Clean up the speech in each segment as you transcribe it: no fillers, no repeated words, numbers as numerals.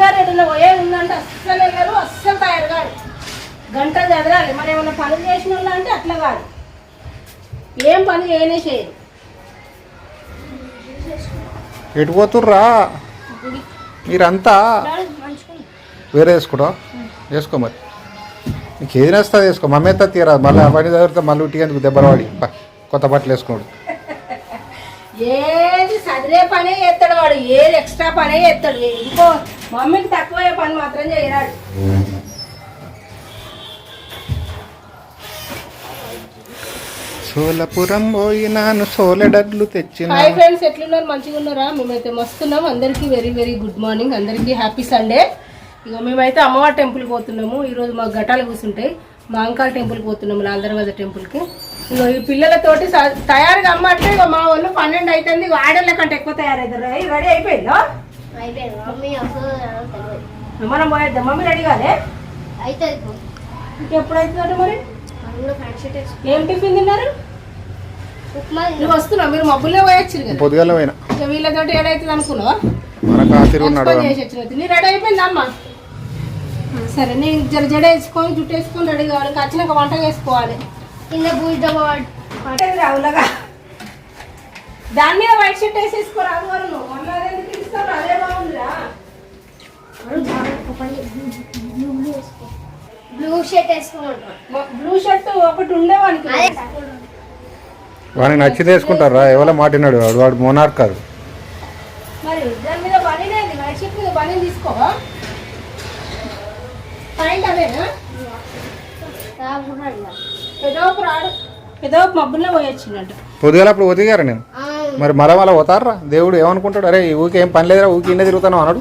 గారు ఏదైనా పోయే ఉందంటే అస్సలు వెళ్ళరు, అస్సలు తయారు కాదు. గంటలు చదరాలి. మరి ఏమన్నా పనులు చేసిన వాళ్ళు అంటే అట్లా కాదు, ఏం పని చేయనే చేయరు. ఎటు పోతుర్రా మీరంతా? వేరే వేసుకోడా? వేసుకో మరి, నీకు ఏది నస్తుంది వేసుకో. మమ్మీ ఎంత తీరా మళ్ళీ అవన్నీ చదివితే మళ్ళీ ఉట్టిగేందుకు దెబ్బరవాడి కొత్త బట్టలు వేసుకోడు. ఏది చదివే పనే చేస్తాడు వాడు, ఏది ఎక్స్ట్రా పనే చేస్తాడు. ఇంకో మమ్మీకి తక్కువ పని మాత్రం చేయరాడు. సోలపురం పోయినాను సోలెడడ్లు తెచ్చిన. హాయ్ ఫ్రెండ్స్, ఎట్లున్నారు? మంచిగా ఉన్నారా? మేమైతే మస్తున్నాం. అందరికీ వెరీ వెరీ గుడ్ మార్నింగ్, అందరికీ హ్యాపీ సండే. ఇక మేమైతే అమ్మవారి టెంపుల్కి పోతున్నాము. ఈరోజు మాకు ఘటాలు కూర్చుంటాయి. మా అంకాల్ టెంపుల్కి పోతున్నాము, లాందరవాజ టెంపుల్కి. ఇక ఈ పిల్లలతోటి తయారుగా అమ్మ అంటే ఇక మా వాళ్ళు 12 అవుతుంది. ఆడోళ్ళ కంటే ఎక్కువ తయారవుతారు. రెడీ అయిపోయిందా? మనం పోయేద్దాం. మమ్మీ రెడీ కాదే? ఇంకెప్పుడు అవుతుందంటే మరి ఏం టిఫిన్ తిన్నారు? నువ్వు వస్తున్నావు, మీరు మబ్బుల్లో పోయొచ్చు కదా. పొద్దుగాల పోయినా వీళ్ళతోటి ఏడైతుంది అనుకున్నావా? నీ రెడీ అయిపోయిందా అమ్మ? సరే, నేను జడ వేసుకొని జుట్టు వేసుకొని రెడీ కావాలి. వచ్చినాక వంట చేసుకోవాలి. కింద పూజ రావులగా దాని మీద వైట్ షర్ట్ వేసేసుకోరాదు. అదే బాగుందిరా. బ్లూ షర్ట్ వేసుకోమంటారు. బ్లూ షర్ట్ ఒకటి ఉండేవానికి వాడిని నచ్చింది వేసుకుంటారా? ఎవరో మాటినాడు వాడు, వాడు మోనార్క్ కాదు. మరి దాని మీద బనీనేది, వైట్ షర్ట్ మీద బనీ తీసుకోవా? పాయింట్ అదేనా? పెదోపు రాడు, పెదోపు మబ్బుల్లో పోయొచ్చినట్టు. పొద్దుగాల అప్పుడు ఒదిగారా నేను. మరి మళ్ళా పోతారా? దేవుడు ఏమనుకుంటాడు? అరే ఊరికి ఏం పని లేదురా, ఊరికి ఇన్నే తిరుగుతాను అన్నాడు.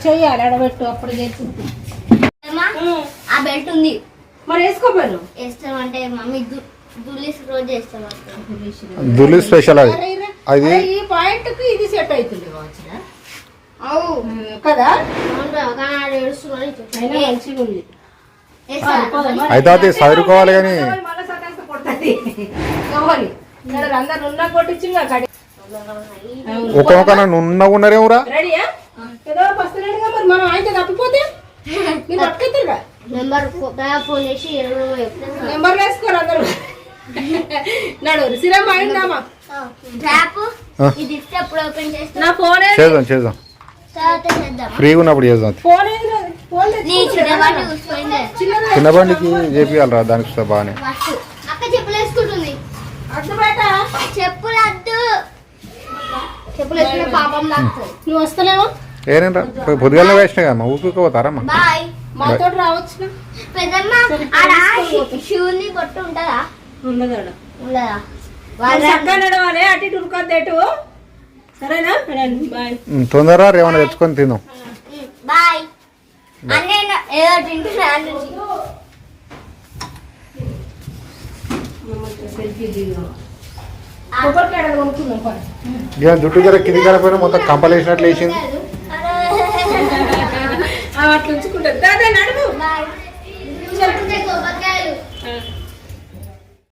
చేయాలి అడబెట్టు, అప్పుడు చేస్తుంది. ఆ బెల్ట్ ఉంది, మరి వేసుకోపోయాను. వేస్తామంటే మమ్మీ రోజు వేస్తాం. దుల్లి స్పెషల్ అది. అది ఈ పాయింట్ కి ఇది సెట్ అవుతుంది కదా. మంచిగా ఉంది. అయితే అది చదువుకోవాలి కానీ అందరు ఉన్న కొట్టించి ఒక నున్నగా ఉన్నారేమరా. రెడీయా? ఏదో వస్తున్నాడుగా, మరి మనం అయితే తప్పిపోతే మీరు పట్టుకెళ్తారుగా. నెంబర్ వేసుకోరు అందరూ. నడు సిరమ్ అయిందామా? నా ఫోన్ చేద్దాం ఫ్రీగా ఉన్నప్పుడు చేద్దాం. చిన్న బండికి చేపియాలరా, దానికి బాగానే. నువ్వు వస్తలేవా? ఏనేరా పొద్దుగాల వేసినా కదమ్మా, ఊపికి పోతారమ్మా. మాతో రావచ్చు. నడవాలి, అటు ఇటు ఉరుకొద్దేటు. సరేనా? బాయ్. తొందరగా ఏమైనా తెచ్చుకొని తిందాం. జుట్టు జర కింది కలపైనా మొత్తం కంపలేసినట్లు వేసింది. అట్లా ఉంచుకుంటారు.